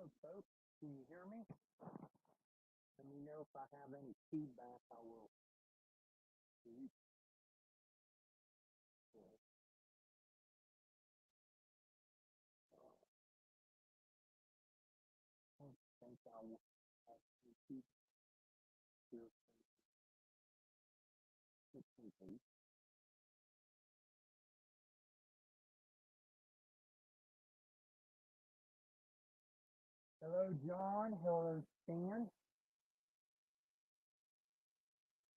Hello, folks. Can you hear me? Let me know if I have any feedback. I will reach for it. I don't think I will have any feedback here. Just in case. Hello, John. Hello, Stan.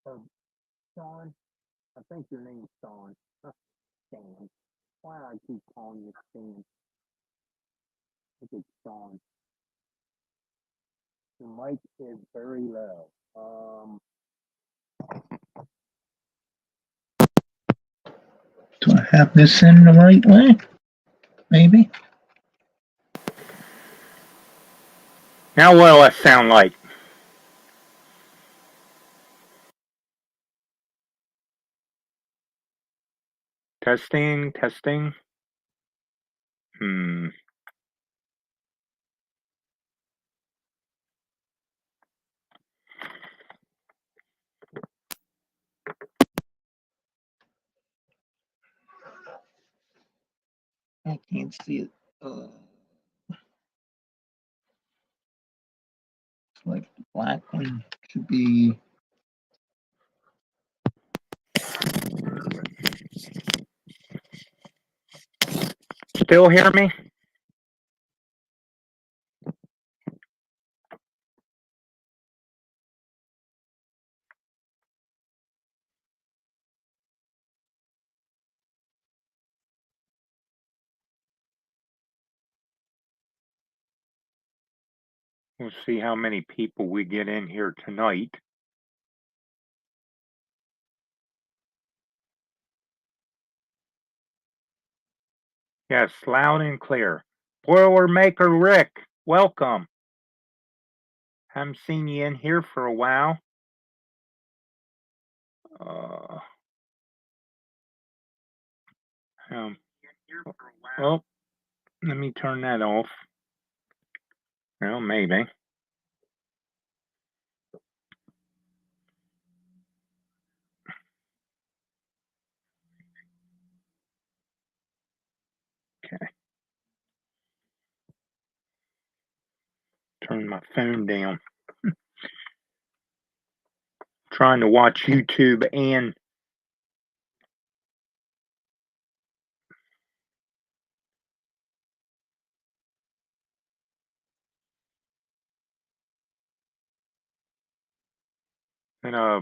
Or Sean. I think your name's Sean. Stan. Why do I keep calling you Stan? I think it's Sean. Your mic is very low. Do I have this in the right way? Maybe. Now what do I sound like? Testing, testing. I can't see it. It's like the black one should be. Still hear me? We'll see how many people we get in here tonight. Yes, loud and clear. Boilermaker Rick, welcome. Haven't seen you in here for a while. Oh, let me turn that off. Well, maybe. Okay. Turn my phone down. Trying to watch YouTube and been a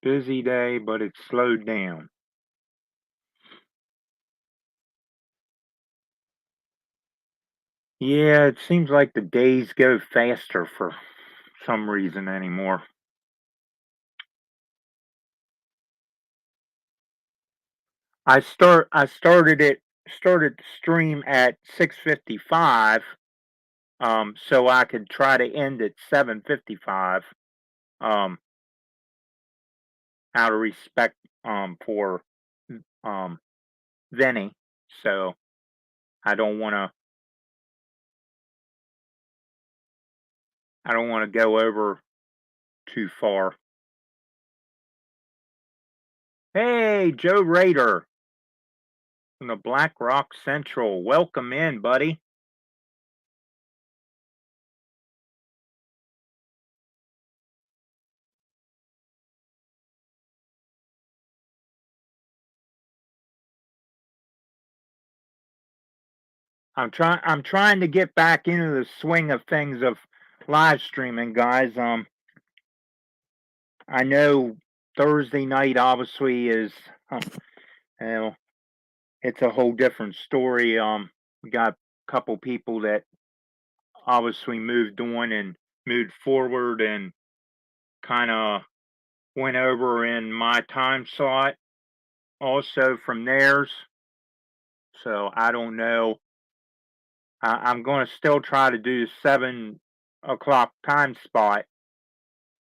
busy day, but it's slowed down. Yeah, it seems like the days go faster for some reason anymore. I started the stream at 6:55, so I could try to end at 7:55, out of respect for Vinny. So I don't want to go over too far. Hey, Joe Rader from the Black Rock Central. Welcome in, buddy. I'm trying to get back into the swing of things of live streaming, guys. I know Thursday night obviously is, you know, it's a whole different story. We got a couple people that obviously moved on and moved forward and kind of went over in my time slot also from theirs. So I don't know. I'm going to still try to do 7 o'clock time spot.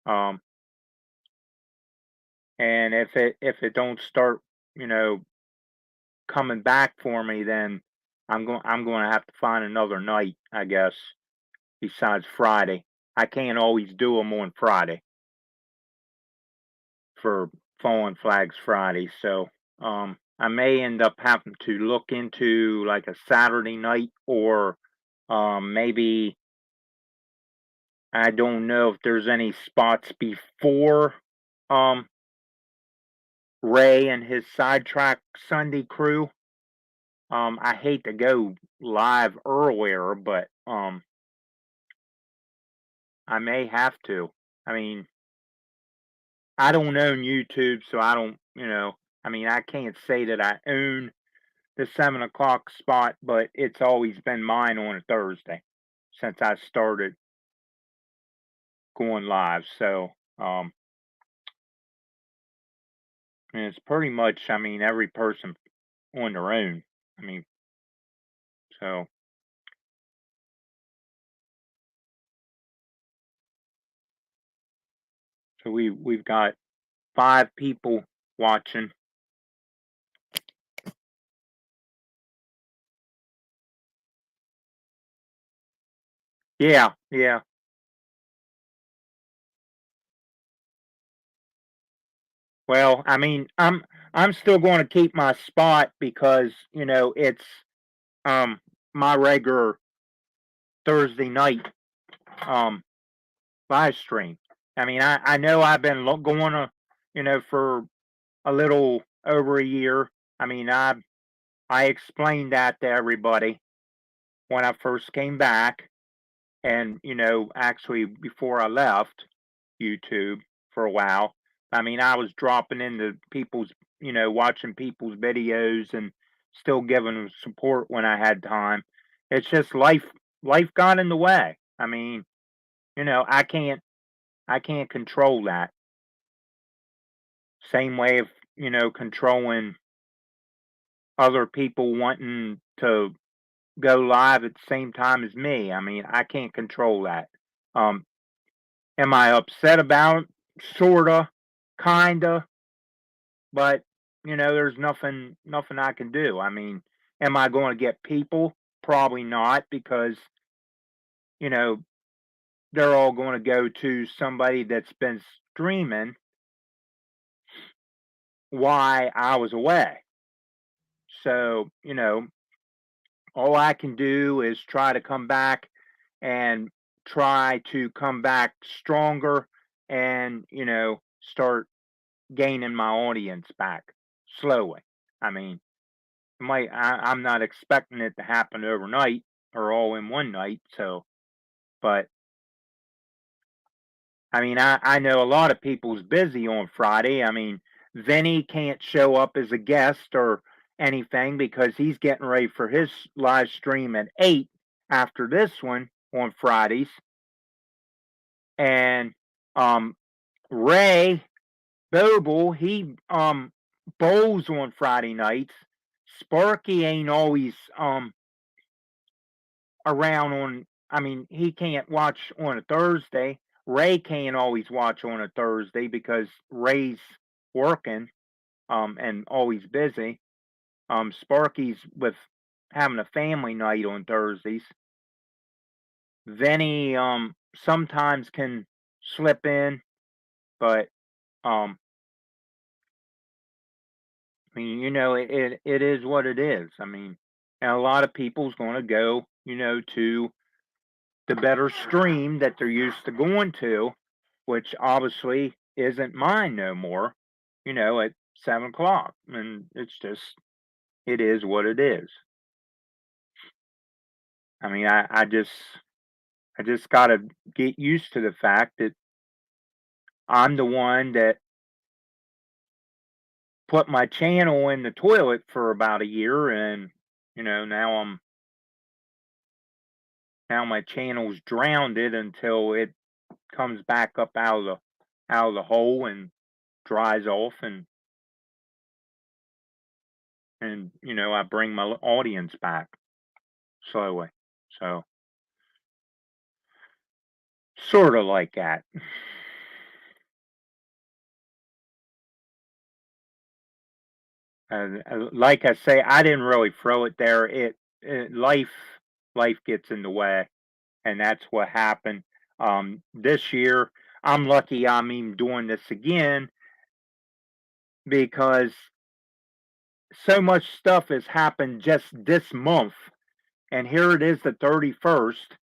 And if it don't start, coming back for me, then I'm going to have to find another night, I guess, besides Friday. I can't always do them on Friday for Fallen Flags Friday, so I may end up having to look into like a Saturday night, or maybe I don't know if there's any spots before um Ray and his sidetrack Sunday crew. I hate to go live earlier, but I may have to. I mean, I don't own YouTube, so I don't, I mean, I can't say that I own the 7 o'clock spot, but it's always been mine on a Thursday since I started going live. So, and it's pretty much, I mean, every person on their own. I mean, so we've got 5 people watching. Yeah, yeah. Well, I mean, I'm still going to keep my spot because it's um my regular Thursday night um live stream. I mean, I know I've been going to for a little over a year. I mean, I explained that to everybody when I first came back, and actually before I left YouTube for a while. I mean, I was dropping into people's, watching people's videos and still giving them support when I had time. It's just life got in the way. I mean, I can't control that. Same way of, controlling other people wanting to go live at the same time as me. I mean, I can't control that. Um, am I upset about it? Sorta, kinda, but there's nothing I can do. I mean, am I going to get people? Probably not, because you know they're all going to go to somebody that's been streaming why I was away. So all I can do is try to come back and try to come back stronger, and start gaining my audience back slowly. I mean, I'm not expecting it to happen overnight or all in one night. So, but I mean, I know a lot of people's busy on Friday. I mean, Vinny can't show up as a guest or anything because he's getting ready for his live stream at 8 after this one on Fridays. And Ray Boble, he bowls on Friday nights. Sparky ain't always around on, I mean, he can't watch on a Thursday. Ray can't always watch on a Thursday because Ray's working and always busy. Sparky's with having a family night on Thursdays. Vinny sometimes can slip in, but um I mean, it is what it is. I mean, and a lot of people's going to go, to the better stream that they're used to going to, which obviously isn't mine no more, at 7 o'clock. And it's just, it is what it is. I mean, I just got to get used to the fact that I'm the one that put my channel in the toilet for about a year, and now my channel's drowned it until it comes back up out of the hole and dries off, and I bring my audience back slowly. So sort of like that. And like I say, I didn't really throw it there. life gets in the way, and that's what happened. This year, I'm lucky I'm even doing this again because so much stuff has happened just this month, and here it is, the 31st,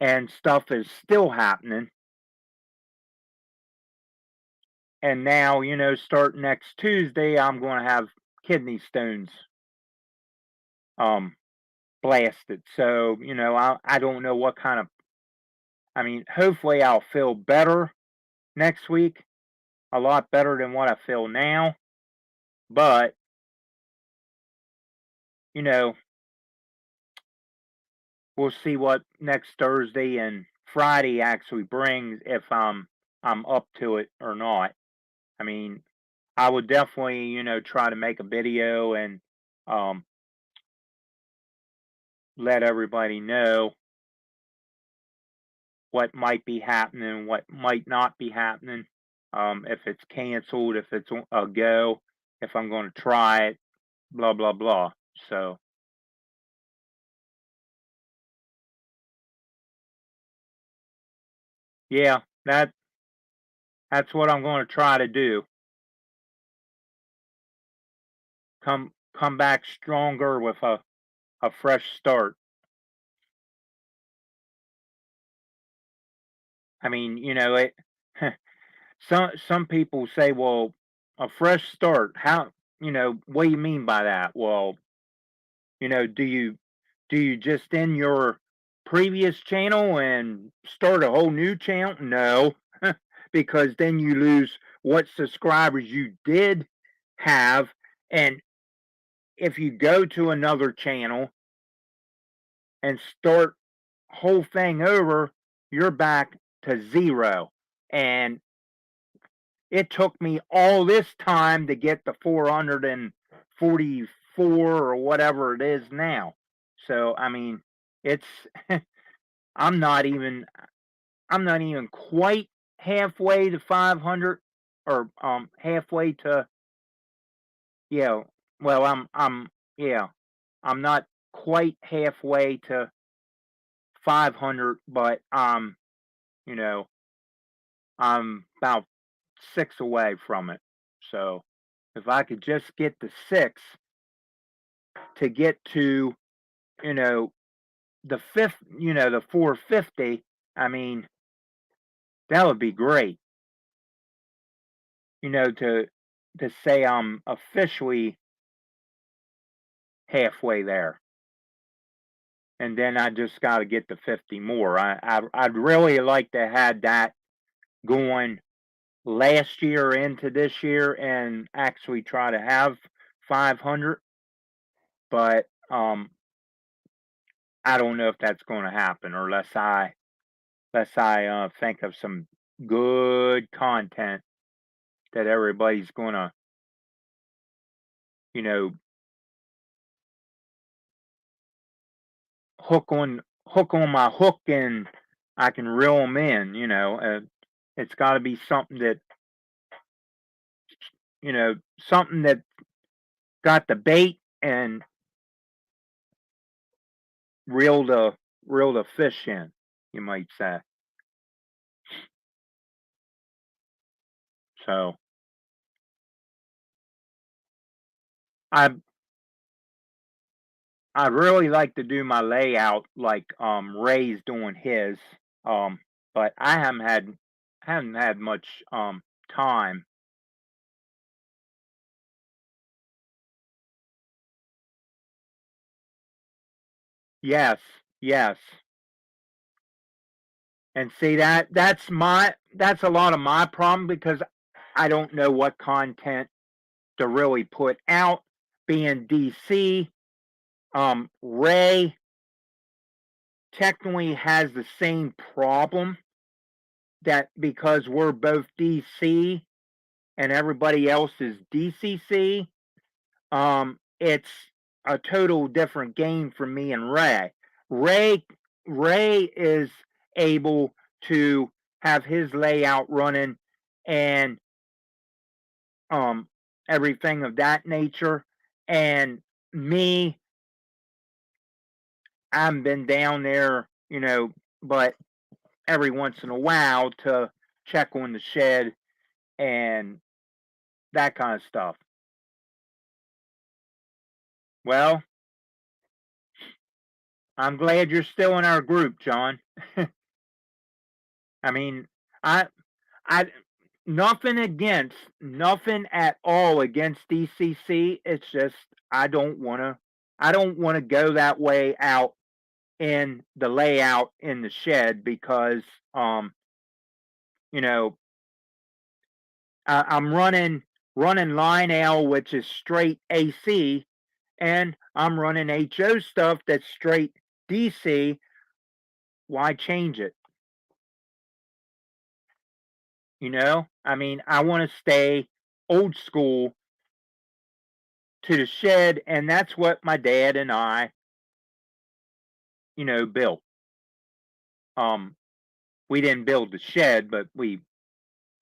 and stuff is still happening. And now, starting next Tuesday, I'm going to have kidney stones um blasted. So, I don't know what kind of, I mean, hopefully I'll feel better next week, a lot better than what I feel now. But, you know, we'll see what next Thursday and Friday actually brings, if I'm up to it or not. I mean, I would definitely, try to make a video and um let everybody know what might be happening, what might not be happening, if it's canceled, if it's a go, if I'm going to try it, blah blah blah. So yeah, that's what I'm going to try to do. Come back stronger with a fresh start. I mean, it. Some people say, well, a fresh start. How, what do you mean by that? Well, do you just end your previous channel and start a whole new channel? No, because then you lose what subscribers you did have. And if you go to another channel and start whole thing over, you're back to zero. And it took me all this time to get the 444 or whatever it is now. So I mean, it's I'm not even I'm not even quite halfway to 500, or halfway to, yeah, well, I'm yeah, I'm not quite halfway to 500, but you know, I'm about 6 away from it. So if I could just get the 6 to get to, you know, the fifth, the 450, I mean, that would be great. To say I'm officially halfway there, and then I just got to get to 50 more. I'd really like to have that going last year into this year and actually try to have 500, but I don't know if that's going to happen, or unless I think of some good content that everybody's going to, you know, hook on my hook, and I can reel them in. It's got to be something that got the bait and reel the reel the fish in, you might say. So I I'd really like to do my layout like Ray's doing his, um, but I haven't had much time. Yes, yes. And see, that's a lot of my problem, because I don't know what content to really put out. Being DC, Ray technically has the same problem, that because we're both DC and everybody else is DCC, it's a total different game for me and Ray. Ray Ray is able to have his layout running and um everything of that nature, and me, haven't been down there, but every once in a while to check on the shed and that kind of stuff. Well, I'm glad you're still in our group, John. I mean, I I nothing at all against DCC. It's just I don't want to go that way out in the layout in the shed because you know, I'm running line L, which is straight AC, and I'm running HO stuff that's straight DC. Why change it? I mean, I want to stay old school to the shed, and that's what my dad and I, built. Um, we didn't build the shed, but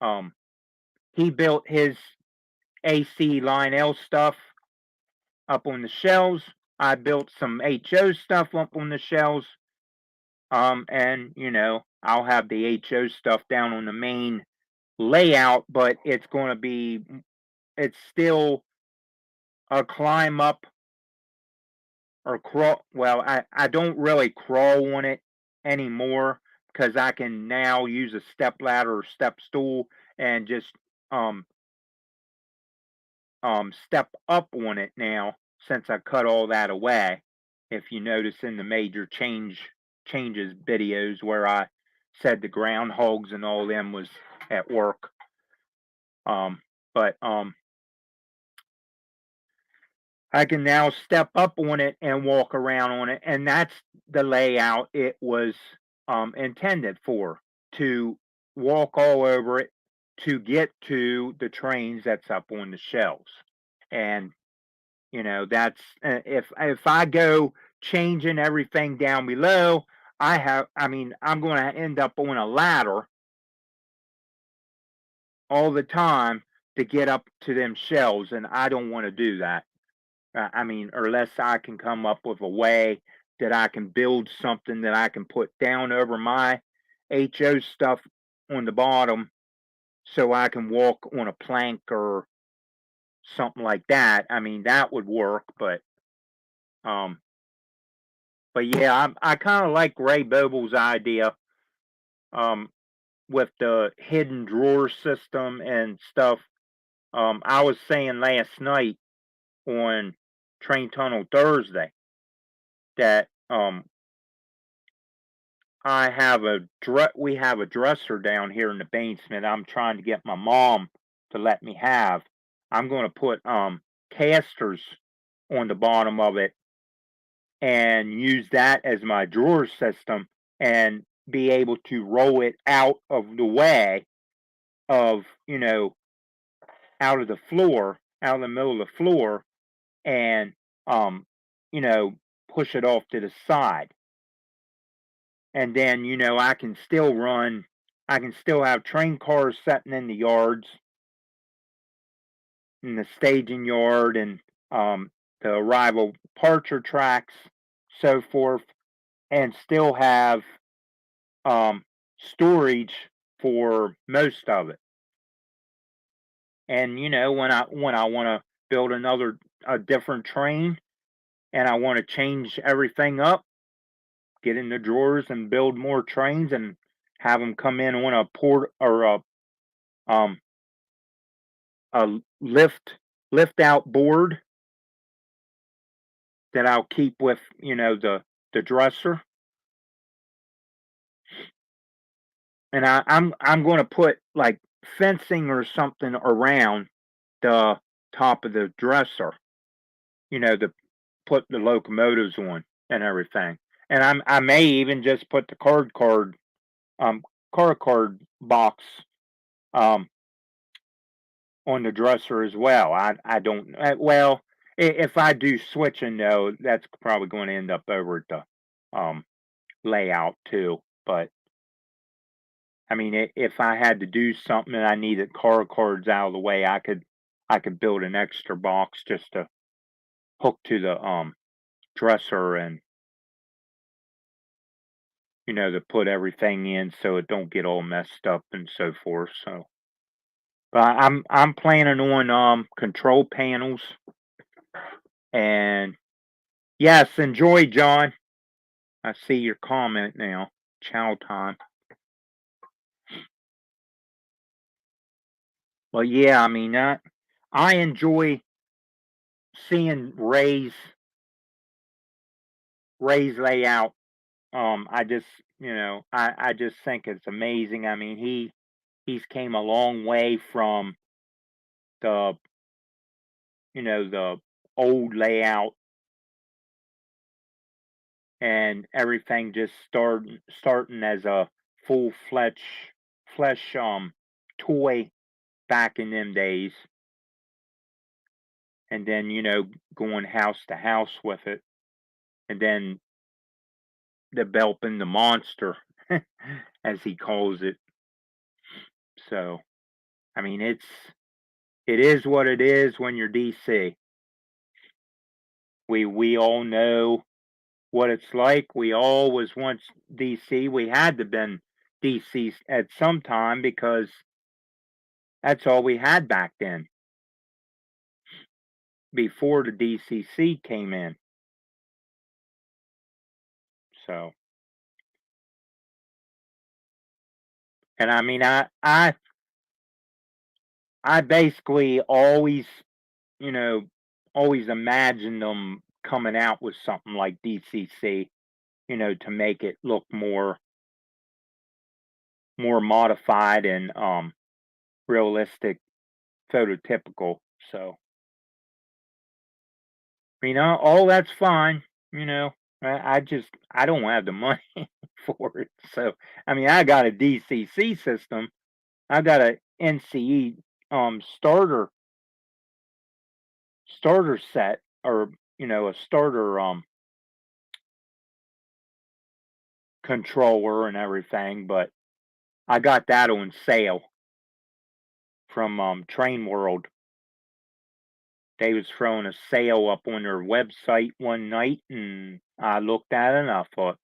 um, he built his AC line L stuff up on the shelves. I built some HO stuff up on the shelves. And I'll have the HO stuff down on the main layout, but it's still a climb up or crawl. Well, I don't really crawl on it anymore because I can now use a step ladder or step stool and just um step up on it now since I cut all that away. If you notice in the major changes videos where I said the groundhogs and all them was at work. But I can now step up on it and walk around on it, and that's the layout it was intended for, to walk all over it to get to the trains that's up on the shelves. And that's if I go changing everything down below, I'm going to end up on a ladder all the time to get up to them shelves, and I don't want to do that. I mean, unless I can come up with a way that I can build something that I can put down over my HO stuff on the bottom so I can walk on a plank or something like that. I mean, that would work, um but yeah, I kind of like Ray Boble's idea um with the hidden drawer system and stuff. I was saying last night on Train Tunnel Thursday that we have a dresser down here in the basement. I'm trying to get my mom to let me have. I'm going to put casters on the bottom of it and use that as my drawer system and be able to roll it out of the way of, out of the floor, out of the middle of the floor, and um, you know, push it off to the side. And then, I can still have train cars sitting in the yards, in the staging yard, and the arrival departure tracks, so forth, and still have storage for most of it. And when I want to build a different train, and I want to change everything up, get in the drawers and build more trains and have them come in on a port or um a lift out board that I'll keep with the dresser. And I'm going to put like fencing or something around the top of the dresser, to put the locomotives on and everything. And I may even just put the um card box um on the dresser as well. I don't well, if I do switching though, that's probably going to end up over at the layout too. But I mean, if I had to do something and I needed cards out of the way, I could build an extra box just to hook to the dresser and to put everything in so it don't get all messed up and so forth. So, but I'm planning on control panels and yes, enjoy, John. I see your comment now. Chow time. Well, yeah, I mean, I enjoy seeing Ray's layout. I just, I just think it's amazing. I mean, he's came a long way from the, the old layout and everything just starting as a full flesh toy back in them days, and then going house to house with it, and then developing the monster as he calls it. So I mean, it is what it is when you're DC. We all know what it's like. We all was once DC. We had to been DC at some time because that's all we had back then before the DCC came in. So, and I mean, I basically always, you know, always imagined them coming out with something like DCC, to make it look more modified and realistic, phototypical. So, all that's fine. You know, I don't have the money for it. So, I mean, I got a DCC system. I got a NCE starter set, or a starter controller and everything, but I got that on sale from Train World. They was throwing a sale up on their website one night, and I looked at it and I thought,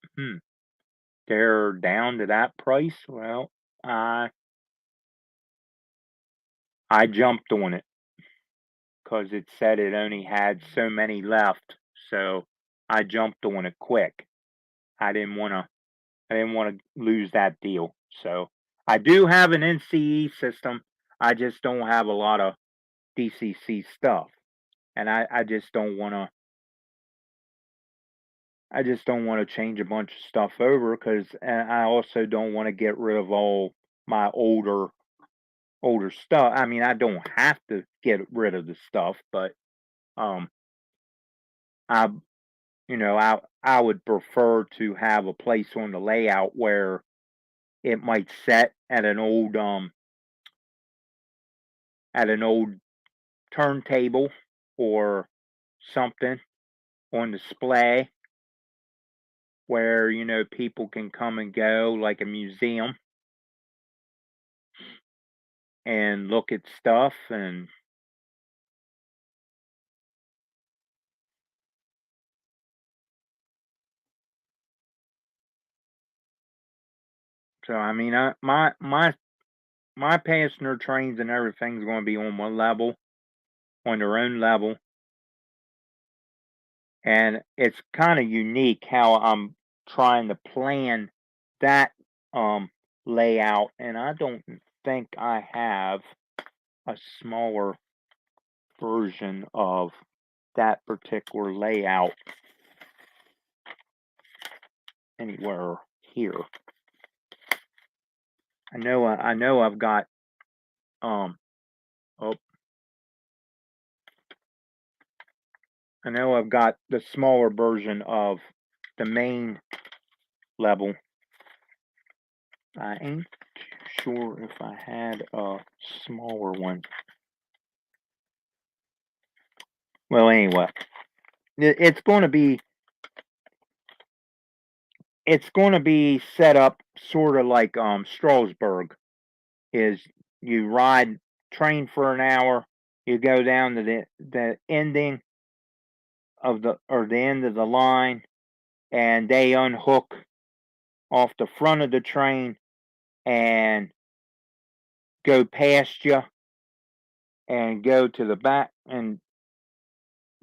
they're down to that price. Well, I jumped on it because it said it only had so many left, so I jumped on it quick. I didn't want to. I didn't want to lose that deal. So I do have an NCE system. I just don't have a lot of DCC stuff, and I just don't want to. I just don't want to change a bunch of stuff over because I also don't want to get rid of all my older stuff. I mean, I don't have to get rid of the stuff, but um, I I would prefer to have a place on the layout where it might set at an old turntable or something on display where people can come and go like a museum and look at stuff. And so I mean, my passenger trains and everything's going to be on one level, on their own level, and it's kind of unique how I'm trying to plan that layout, and I don't think I have a smaller version of that particular layout anywhere here. I know I've got um oh I know I've got the smaller version of the main level. I ain't sure if I had a smaller one. Well, anyway, it's going to be set up sort of like Strasbourg is. You ride train for an hour, you go down to the ending of the end of the line, and they unhook off the front of the train and go past you and go to the back and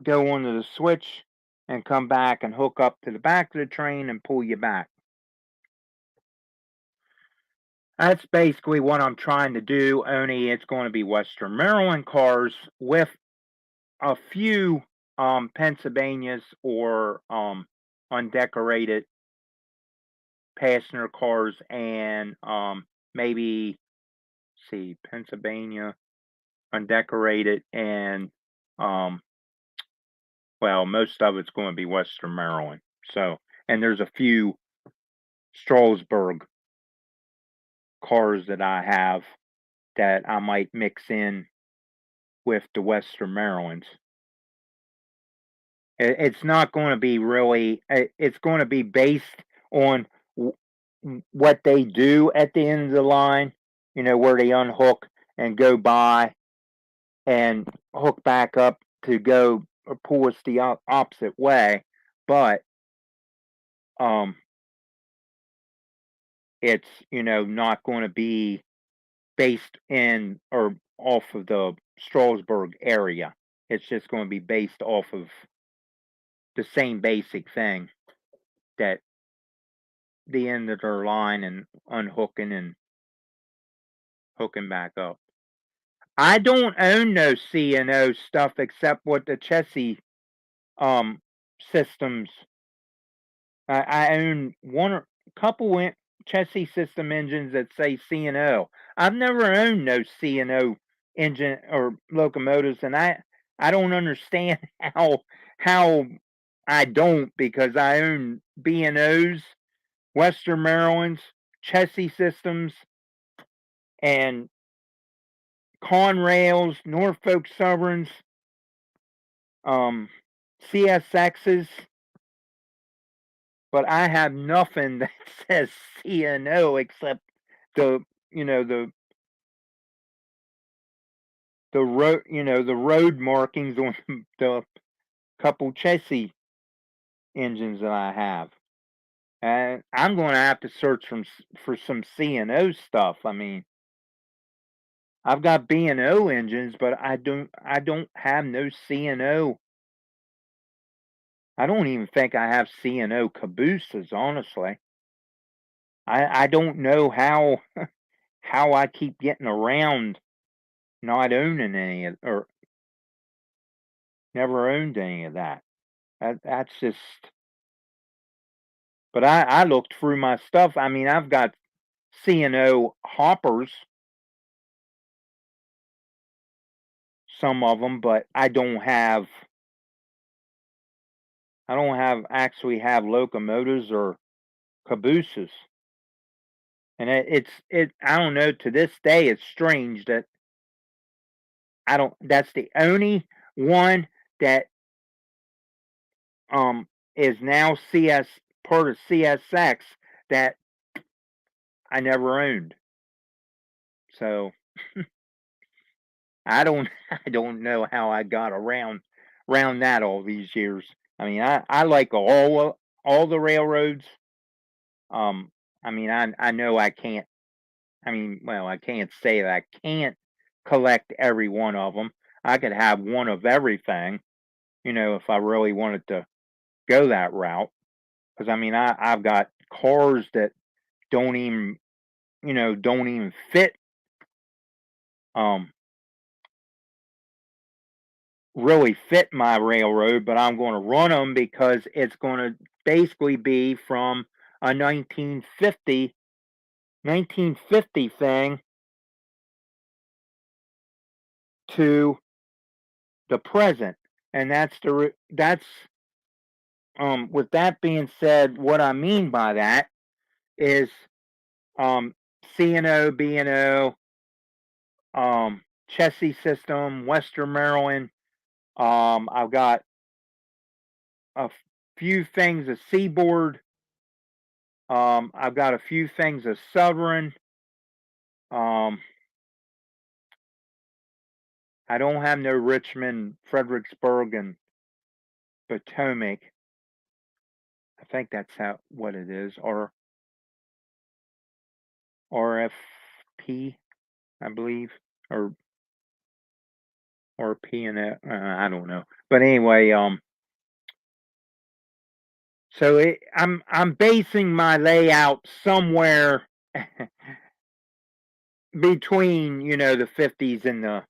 go onto the switch and come back and hook up to the back of the train and pull you back. That's basically what I'm trying to do, only it's going to be Western Maryland cars with a few Pennsylvanias or undecorated passenger cars and maybe see Pennsylvania undecorated and well, most of it's going to be Western Maryland. So, and there's a few Strasburg cars that I have that I might mix in with the Western Marylands. It's not going to be really. It's going to be based on what they do at the end of the line. You know, where they unhook and go by and hook back up to go or pull us the opposite way. But it's not going to be based in or off of the Strasburg area. It's just going to be based off of the same basic thing, that the end of their line and unhooking and hooking back up. I don't own no C&O stuff except what the Chessie systems. I own one or couple Chessie system engines that say C&O. I've never owned no C&O engine or locomotives, and I don't understand how I don't, because I own B&Os, Western Maryland's, Chessie systems, and Conrails, Norfolk Southerns, CSXs, but I have nothing that says C&O except the road the road markings on the couple Chessie engines that I have. And I'm going to have to search for some C&O stuff. I mean, I've got B&O engines, but I don't have no C&O. I don't even think I have C&O cabooses, honestly. I don't know how how I keep getting around not owning any of, or never owned any of that. That's just. But I looked through my stuff. I mean, I've got C&O hoppers, some of them, but I don't actually have locomotives or cabooses. And I don't know, to this day it's strange that that's the only one that is now part of CSX that I never owned. So I don't I don't know how I got around that all these years. I mean, I like all the railroads. I mean, I know I can't. I mean, well, I can't say that I can't collect every one of them. I could have one of everything, if I really wanted to go that route. Because I mean, I've got cars that don't even, don't even fit, um, really fit my railroad, but I'm going to run them because it's going to basically be from a 1950 thing to the present. And with that being said, what I mean by that is um C&O, B&O, Chessie system, Western Maryland. I've got a few things of Seaboard. I've got a few things of Southern. Um, I don't have no Richmond, Fredericksburg, and Potomac. I think that's what it is. Or RFP, I believe, or P and I don't know. But anyway, so I'm basing my layout somewhere between, the 50s and the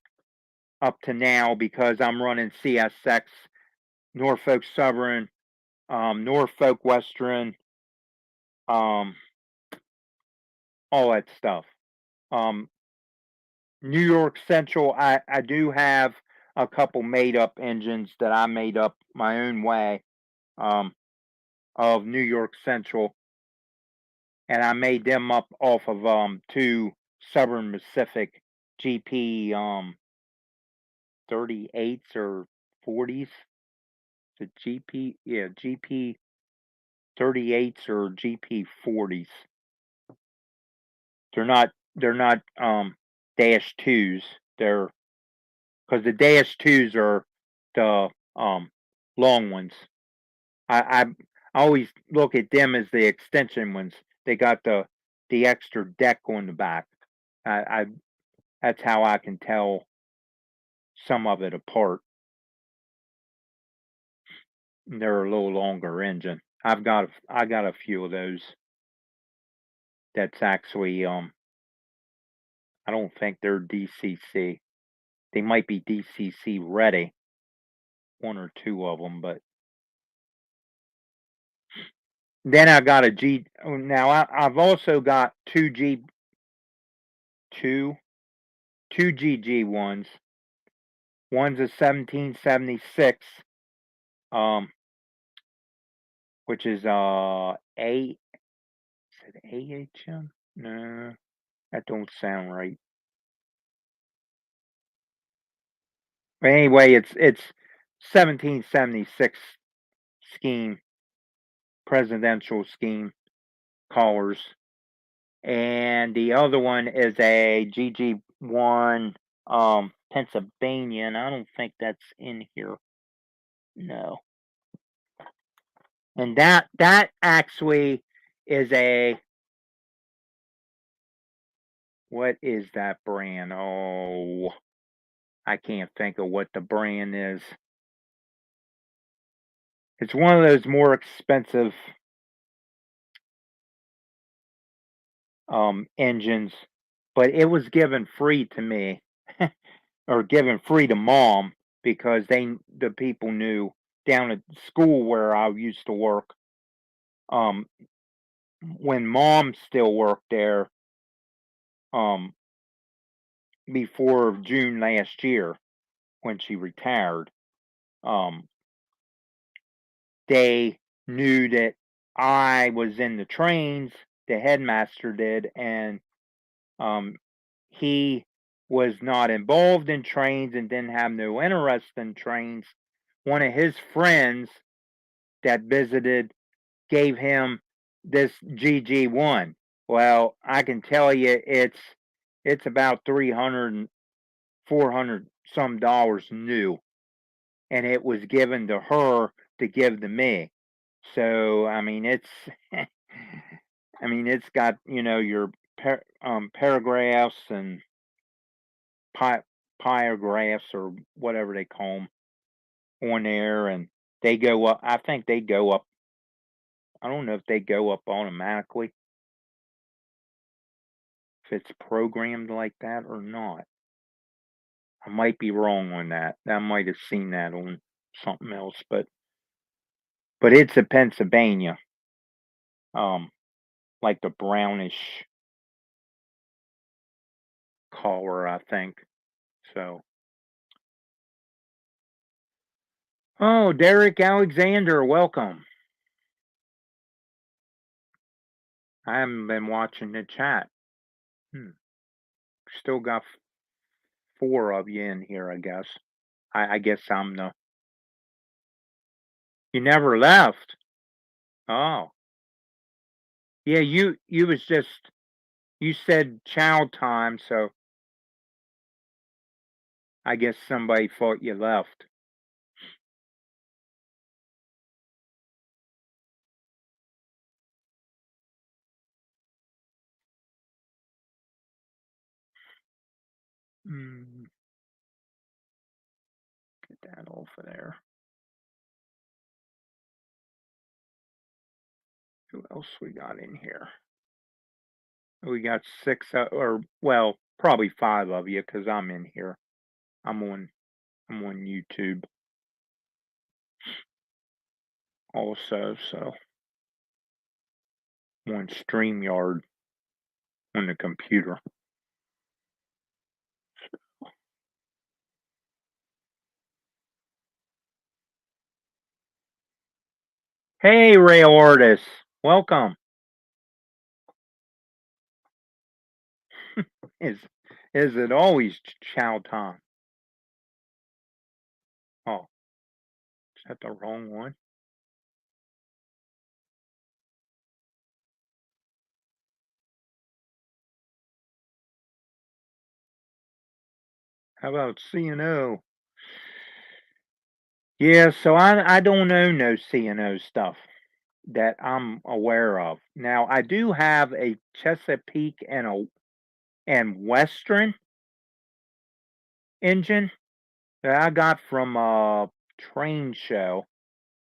up to now, because I'm running CSX, Norfolk Southern, Norfolk Western, um, all that stuff. New York Central, I do have a couple made up engines that I made up my own way, um, of New York Central, and I made them up off of two Southern Pacific GP 38s or 40s. The GP, yeah, GP 38s or GP 40s. They're not dash twos. They're because the dash twos are the long ones. I always look at them as the extension ones. They got the extra deck on the back. I That's how I can tell some of it apart. They're a little longer engine. I got a few of those. That's actually I don't think they're DCC. They might be DCC ready, one or two of them, but then I got a G. Now I've also got two two GG ones. One's a 1776, um, which is A. Is it AHM? No, that don't sound right. But anyway, it's 1776 scheme, presidential scheme colors, and the other one is a GG1 Pennsylvania, and I don't think that's in here. No. And that actually is a what is that brand? Oh, I can't think of what the brand is. It's one of those more expensive engines, but it was given free to me or given free to mom because the people knew down at school where I used to work, um when mom still worked there, um before June last year when she retired, um they knew that I was in the trains, the headmaster did, and um he was not involved in trains and didn't have no interest in trains. One of his friends that visited gave him this GG1. Well, I can tell you it's about 300 and 400 some dollars new, and it was given to her to give to me. So, I mean, it's I mean, it's got, your paragraphs and pi pyographs or whatever they call them on there, and they go up. I think they go up. I don't know if they go up automatically, if it's programmed like that or not. I might be wrong on that. I might have seen that on something else, but it's a Pennsylvania, um, like the brownish color, I think. So, oh, Derek Alexander, welcome. I haven't been watching the chat. Hmm. Still got four of you in here, I guess. I guess I'm the. You never left. Oh, yeah. You was just. You said child time, so I guess somebody thought you left. Get that off of there. Who else we got in here? We got six, or well, probably five of you, because I'm in here. I'm on YouTube also, so I'm on StreamYard on the computer. Hey, Rail Artist, welcome. Is it always chow time? Oh, is that the wrong one? How about CNO? Yeah, so I don't own no CNO stuff that I'm aware of. Now I do have a Chesapeake and Western engine that I got from a train show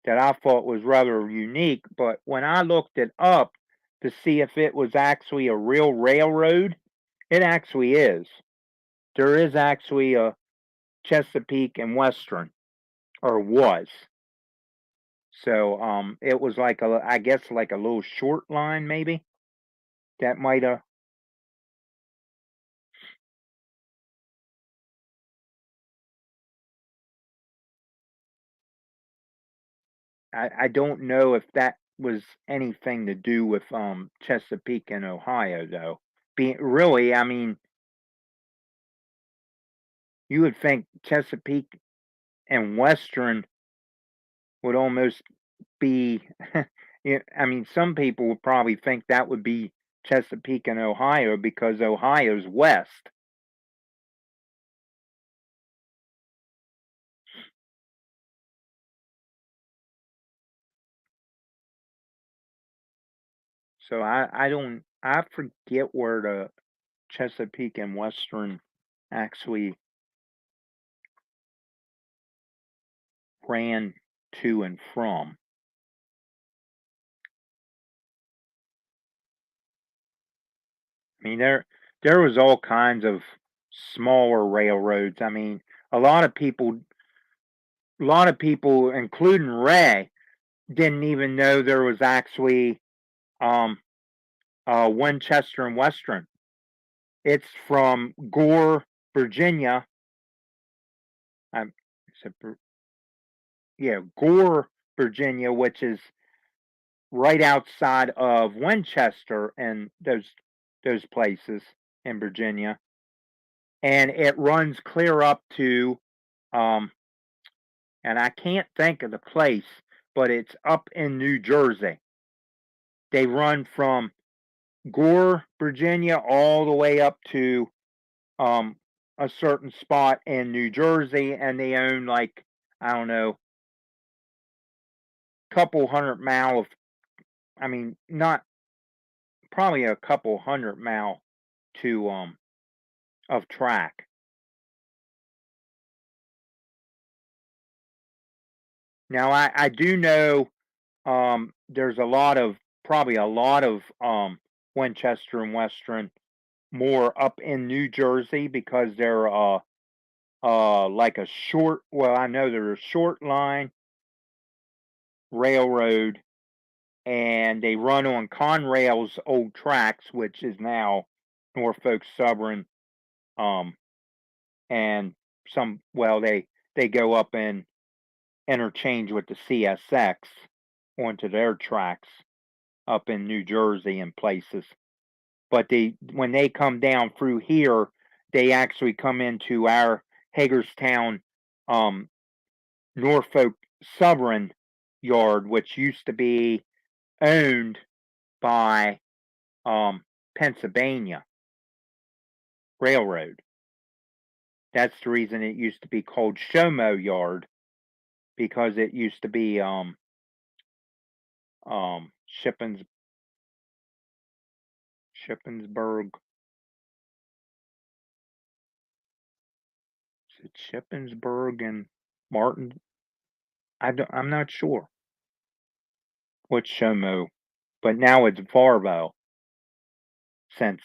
that I thought was rather unique, but when I looked it up to see if it was actually a real railroad, it actually is. There is actually a Chesapeake and Western, or was. So it was like I guess like a little short line maybe that might have. I don't know if that was anything to do with Chesapeake and Ohio though. Being really, I mean, you would think Chesapeake and Western would almost be. I mean, some people would probably think that would be Chesapeake and Ohio because Ohio's west. So I forget where the Chesapeake and Western actually ran to and from. I mean, there was all kinds of smaller railroads. I mean, a lot of people, including Ray, didn't even know there was actually um, Winchester and Western. It's from Gore, Virginia. Um, yeah, Gore, Virginia, which is right outside of Winchester and those places in Virginia, and it runs clear up to, um, and I can't think of the place, but it's up in New Jersey. They run from Gore, Virginia, all the way up to um, a certain spot in New Jersey, and they own like I don't know, couple hundred mile of, I mean, not probably a couple hundred mile to of track. Now I do know there's a lot of probably a lot of Winchester and Western more up in New Jersey because they're like a short, well I know they're a short line railroad and they run on Conrail's old tracks, which is now Norfolk Southern, um and some, well they go up and interchange with the CSX onto their tracks up in New Jersey and places. But they when they come down through here, they actually come into our Hagerstown, um, Norfolk Southern yard, which used to be owned by Pennsylvania Railroad. That's the reason it used to be called Shomo Yard because it used to be Shippens Shippensburg. it Shippensburg and Martin? I'm not sure which Shomo, but now it's Varvo since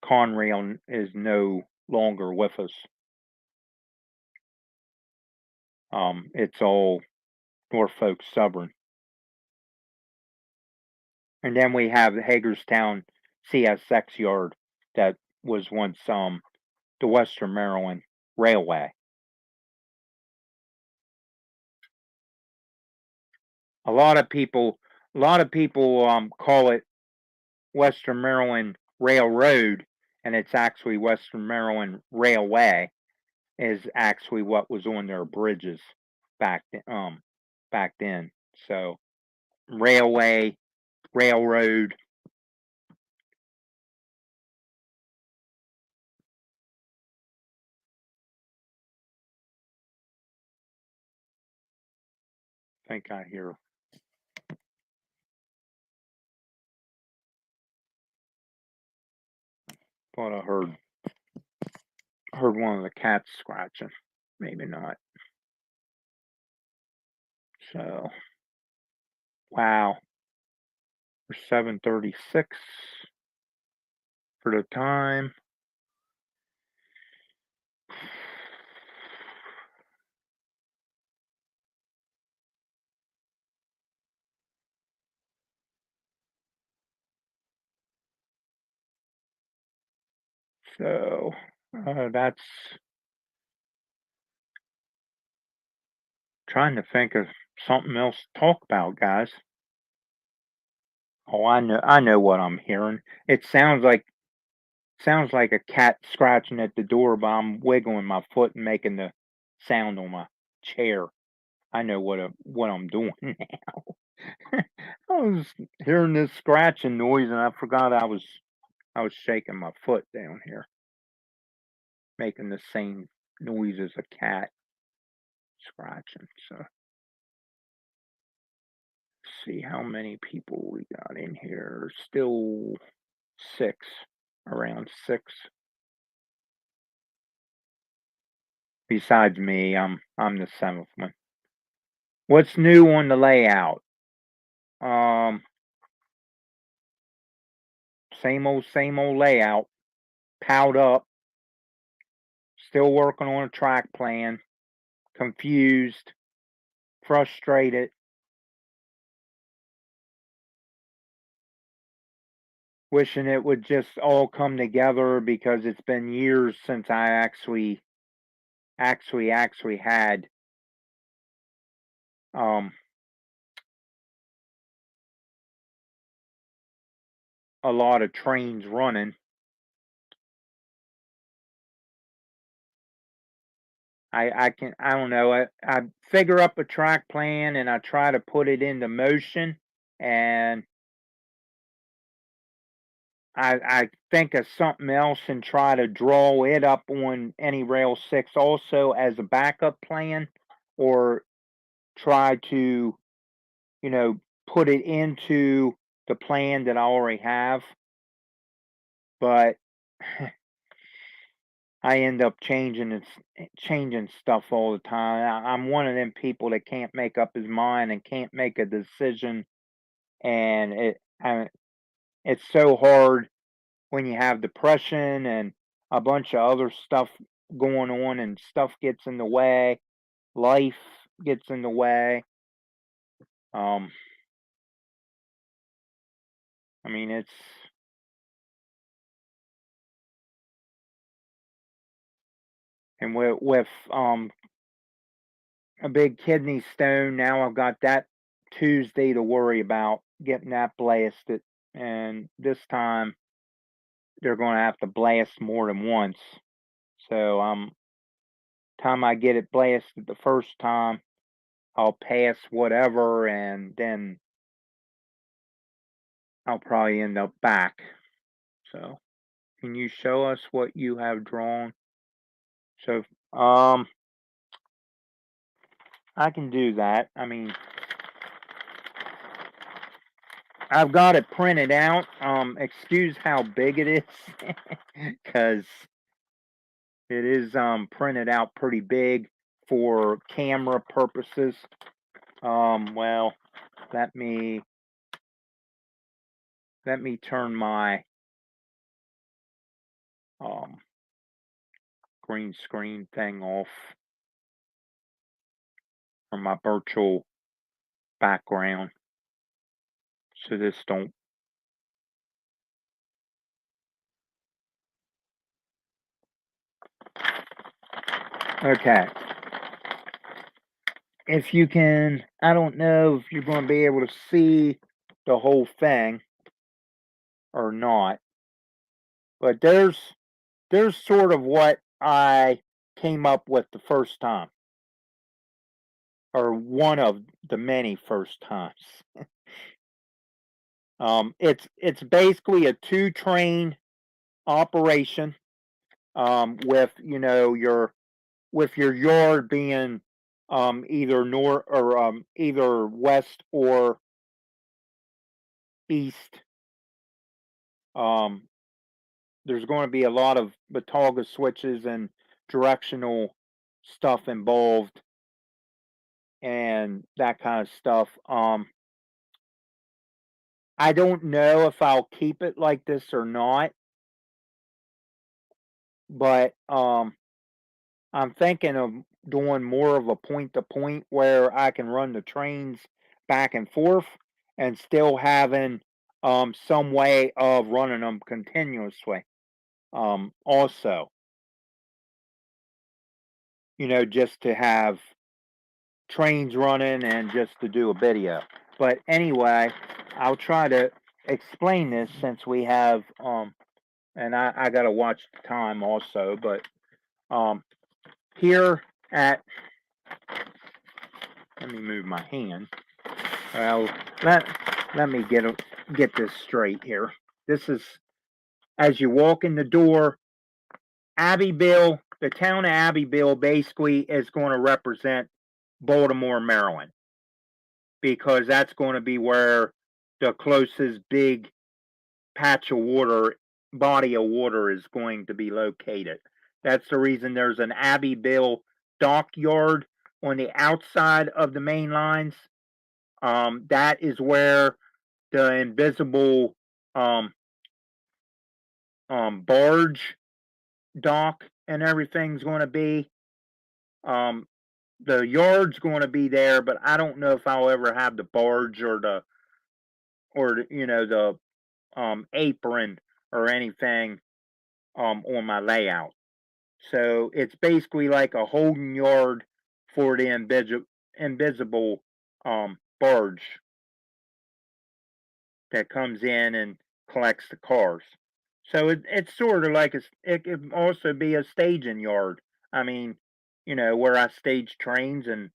Conrail is no longer with us. It's all Norfolk Southern. And then we have the Hagerstown CSX yard that was once the Western Maryland Railway. A lot of people call it Western Maryland Railroad, and it's actually Western Maryland Railway is actually what was on their bridges back then. So railway, railroad. I think I hear. Thought I heard one of the cats scratching. Maybe not. So wow. We're 7:36 for the time. So that's trying to think of something else to talk about, guys. Oh, I know what I'm hearing. It sounds like a cat scratching at the door, but I'm wiggling my foot and making the sound on my chair. I know what I'm doing now. I was hearing this scratching noise, and I forgot I was shaking my foot down here, making the same noise as a cat scratching. So, see how many people we got in here. Still 6, around 6. Besides me, I'm the 7th one. What's new on the layout? Same old layout. Piled up. Still working on a track plan. Confused. Frustrated. Wishing it would just all come together because it's been years since I actually had a lot of trains running. I don't know. I figure up a track plan and I try to put it into motion, and I think of something else and try to draw it up on any Rail 6 also as a backup plan, or try to, put it into the plan that I already have. But I end up changing stuff all the time. I'm one of them people that can't make up his mind and can't make a decision, and it's so hard when you have depression and a bunch of other stuff going on, and stuff gets in the way, life gets in the way. I mean, it's and with a big kidney stone. Now I've got that Tuesday to worry about getting that blasted, and this time they're going to have to blast more than once. So time I get it blasted the first time, I'll pass whatever, and then I'll probably end up back. So, can you show us what you have drawn? So, I can do that. I mean, I've got it printed out. Excuse how big it is, because It is printed out pretty big for camera purposes. Well, let me turn my green screen thing off from my virtual background so this don't. Okay. If you can, I don't know if you're going to be able to see the whole thing or not, but there's sort of what I came up with the first time, or one of the many first times. It's basically a two train operation, with with your yard being either north or either west or east. Um, there's going to be a lot of Batauga switches and directional stuff involved and that kind of stuff. I don't know if I'll keep it like this or not, but I'm thinking of doing more of a point to point where I can run the trains back and forth and still having some way of running them continuously. Also, just to have trains running and just to do a video. But anyway, I'll try to explain this since we have and I gotta watch the time also, but here at, let me move my hand. Well, let me get this straight here. This is, as you walk in the door, Abbeville, the town of Abbeville basically is going to represent Baltimore, Maryland, because that's going to be where the closest big patch of water, body of water is going to be located. That's the reason there's an Abbeville dockyard on the outside of the main lines. That is where the invisible barge dock and everything's going to be. The yard's going to be there, but I don't know if I'll ever have the barge or the the apron or anything on my layout. So it's basically like a holding yard for the invisible barge that comes in and collects the cars. So it's sort of like it could also be a staging yard. I mean, where I stage trains and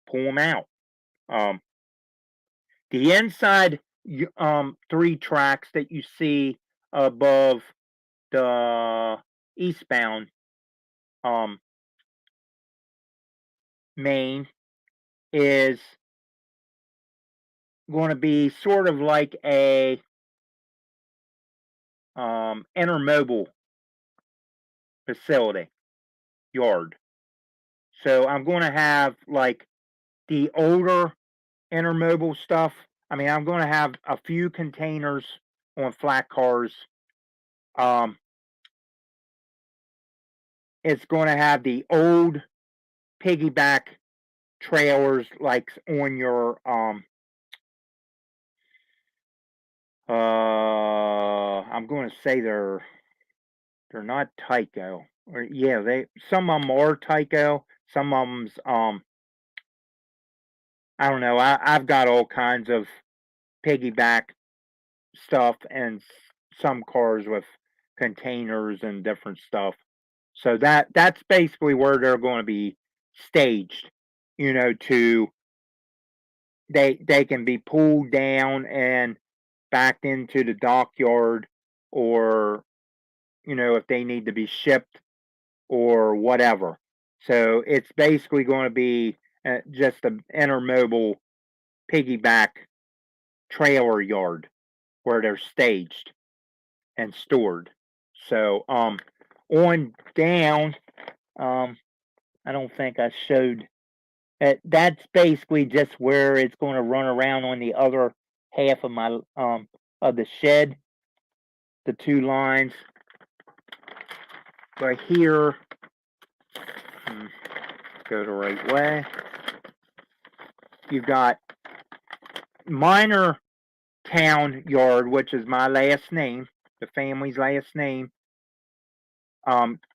pull them out. Um, the inside three tracks that you see above the eastbound main is going to be sort of like a intermobile facility yard. So I'm going to have like the older intermobile stuff. I mean, I'm going to have a few containers on flat cars. It's going to have the old piggyback trailers like on your I'm going to say they're not Tyco. Or yeah, some of them are Tyco, some of them's I don't know. I've got all kinds of piggyback stuff and some cars with containers and different stuff. So that's basically where they're going to be staged. To they can be pulled down and backed into the dockyard, or if they need to be shipped or whatever. So it's basically going to be just an intermobile piggyback trailer yard where they're staged and stored. So on down, I don't think I showed that. That's basically just where it's going to run around on the other half of my of the shed. The two lines right here. Go the right way. You've got Minor Town Yard, which is my last name, the family's last name,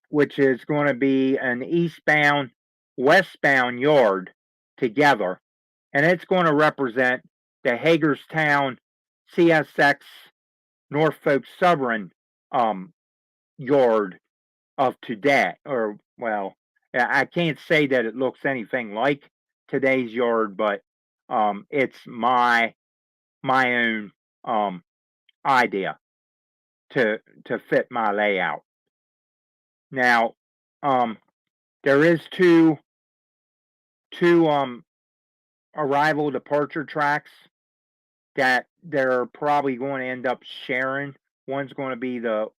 which is going to be an eastbound, westbound yard together. And it's going to represent the Hagerstown CSX Norfolk Southern yard of today. Or, well, I can't say that it looks anything like today's yard, but it's my own idea to fit my layout. Now, there is two arrival departure tracks that they're probably going to end up sharing. One's going to be the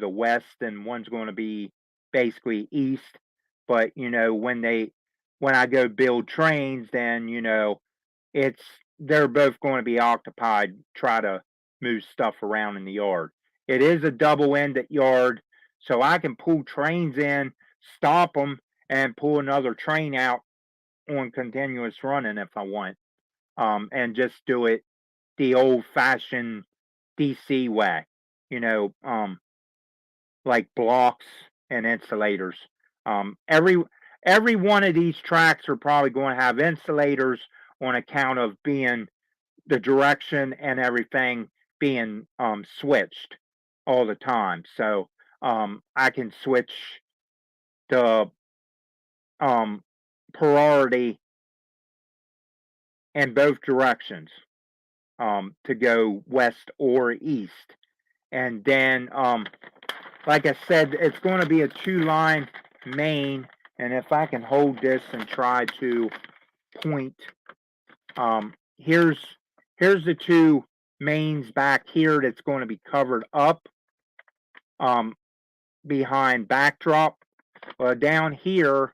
west, and one's going to be basically east. But when I go build trains, then they're both going to be occupied, try to move stuff around in the yard. It is a double-ended yard, so I can pull trains in, stop them, and pull another train out on continuous running if I want, and just do it the old-fashioned DC way, like blocks and insulators. Every one of these tracks are probably going to have insulators on account of being the direction and everything being switched all the time. So I can switch the priority in both directions to go west or east. And then, like I said, it's going to be a 2-line main. And if I can hold this and try to point, here's the two mains back here that's going to be covered up behind backdrop. Down here,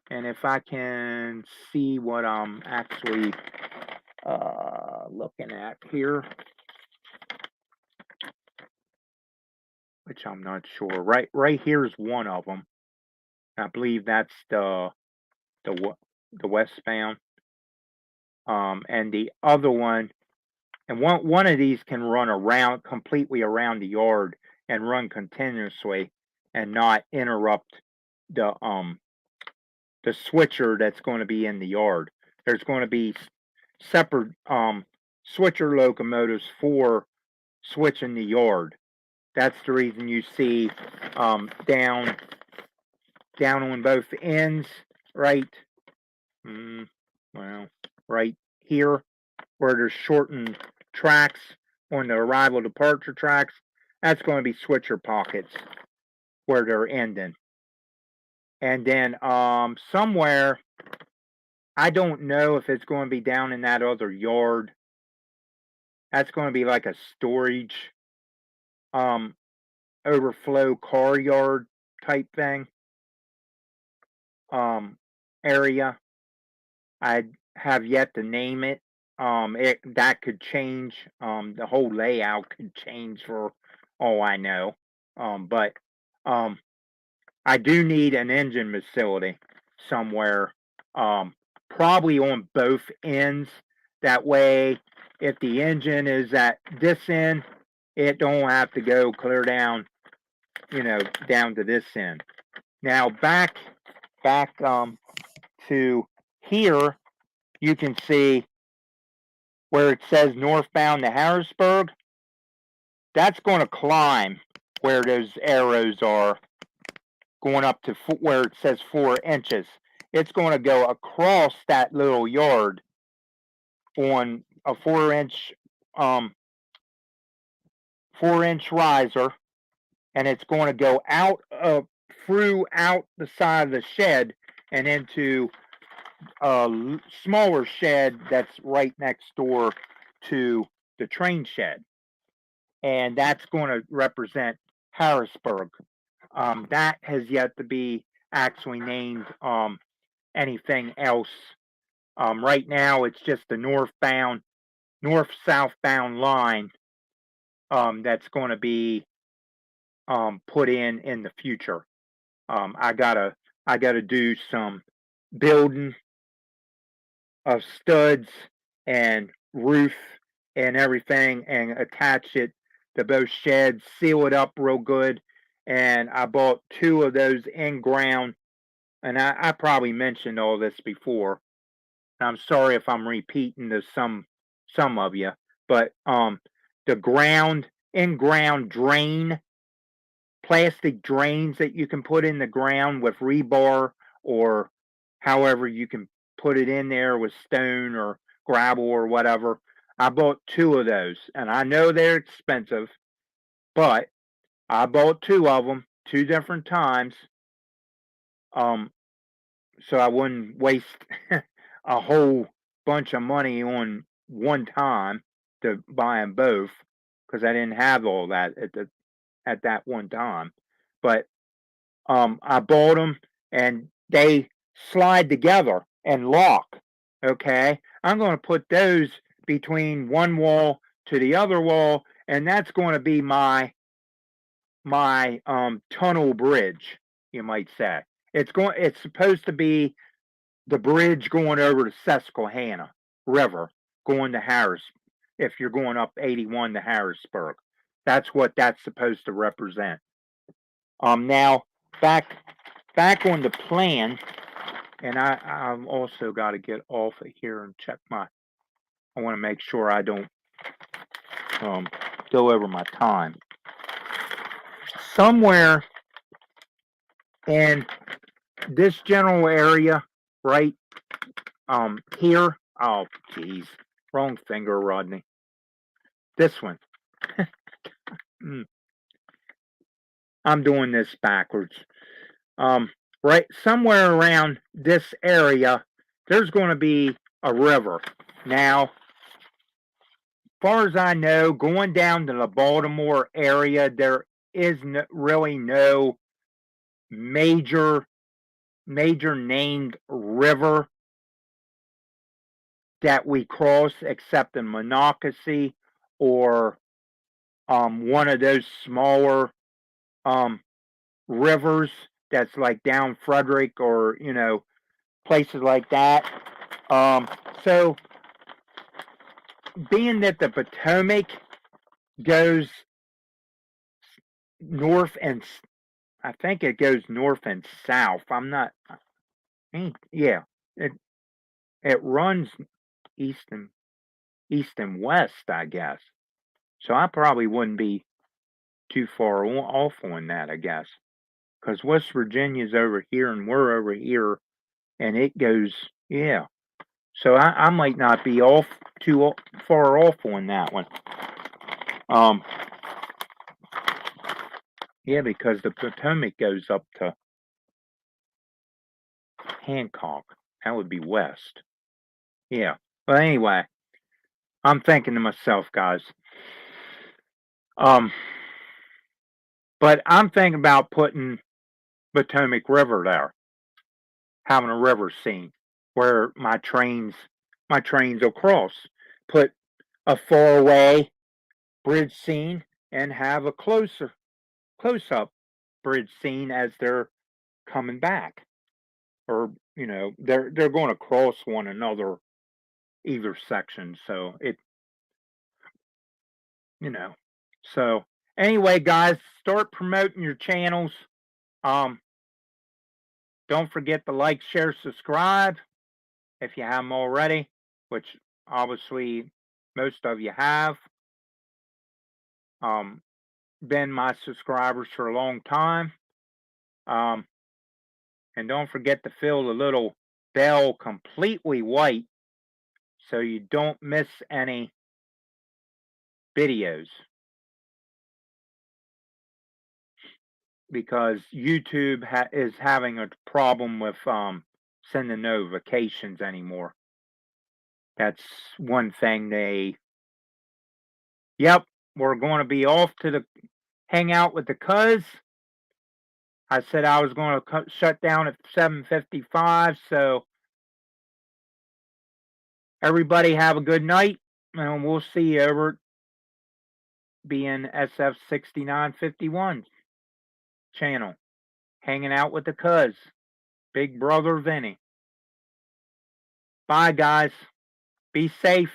and if I can see what I'm actually looking at here, which I'm not sure. Right here is one of them. I believe that's the westbound. And the other one, and one of these can run completely around the yard and run continuously and not interrupt the switcher that's going to be in the yard. There's going to be separate switcher locomotives for switching the yard. That's the reason you see down on both ends, right? Well, right here where there's shortened tracks on the arrival departure tracks. That's going to be switcher pockets where they're ending. And then somewhere, I don't know if it's going to be down in that other yard. That's going to be like a storage overflow car yard type thing area. I have yet to name it. That could change. The whole layout could change for all I know. But I do need an engine facility somewhere, probably on both ends. That way, if the engine is at this end, it don't have to go clear down, down to this end. Now back to here, you can see where it says northbound to Harrisburg. That's going to climb where those arrows are, going up to where it says 4 inches. It's going to go across that little yard on a 4-inch 4-inch riser, and it's going to go out the side of the shed and into a smaller shed that's right next door to the train shed, and that's going to represent Harrisburg. That has yet to be actually named anything else. Right now, it's just the north-southbound line that's going to be put in the future. I gotta do some building of studs and roof and everything, and attach it to both sheds, seal it up real good. And I bought two of those in ground, and I probably mentioned all this before. I'm sorry if I'm repeating to some of you, but the ground in ground drain, plastic drains that you can put in the ground with rebar, or however you can put it in there with stone or gravel or whatever. I bought two of those, and I know they're expensive, but I bought two of them, two different times, um, so I wouldn't waste a whole bunch of money on one time to buy them both, because I didn't have all that at that one time. But I bought them, and they slide together and lock. Okay, I'm going to put those between one wall to the other wall, and that's going to be my tunnel bridge, you might say. It's supposed to be the bridge going over the Susquehanna River, going to Harris. If you're going up 81 to Harrisburg, that's what that's supposed to represent. Now back on the plan, and I've also got to get off of here and check I want to make sure I don't go over my time. Somewhere in this general area, right here. Oh, geez, wrong finger, Rodney. This one. I'm doing this backwards. Right somewhere around this area, there's going to be a river. Now, as far as I know, going down to the Baltimore area, there is really no major named river that we cross, except in Monocacy, or one of those smaller rivers that's like down Frederick, or places like that. So being that the Potomac goes north and I think it goes north and south. I'm not. Yeah, it runs east and west, I guess. So I probably wouldn't be too far off on that, I guess, because West Virginia's over here and we're over here, and it goes, yeah. So I might not be too far off on that one. Yeah, because the Potomac goes up to Hancock. That would be west. Yeah. But anyway, I'm thinking to myself, guys. But I'm thinking about putting Potomac River there, having a river scene where my trains will cross. Put a faraway bridge scene and have a close up bridge scene as they're coming back, or they're going to cross one another either section. So so anyway, guys, start promoting your channels. Don't forget to like, share, subscribe if you haven't already, which obviously most of you have. Been my subscribers for a long time. And don't forget to fill the little bell completely white so you don't miss any videos, because YouTube is having a problem with sending notifications anymore. That's one thing yep, we're going to be off to hang out with the cuz. I said I was going to shut down at 7:55, so everybody have a good night, and we'll see you over at BNSF 6951 channel, hanging out with the cuz, Big Brother Vinny. Bye, guys. Be safe.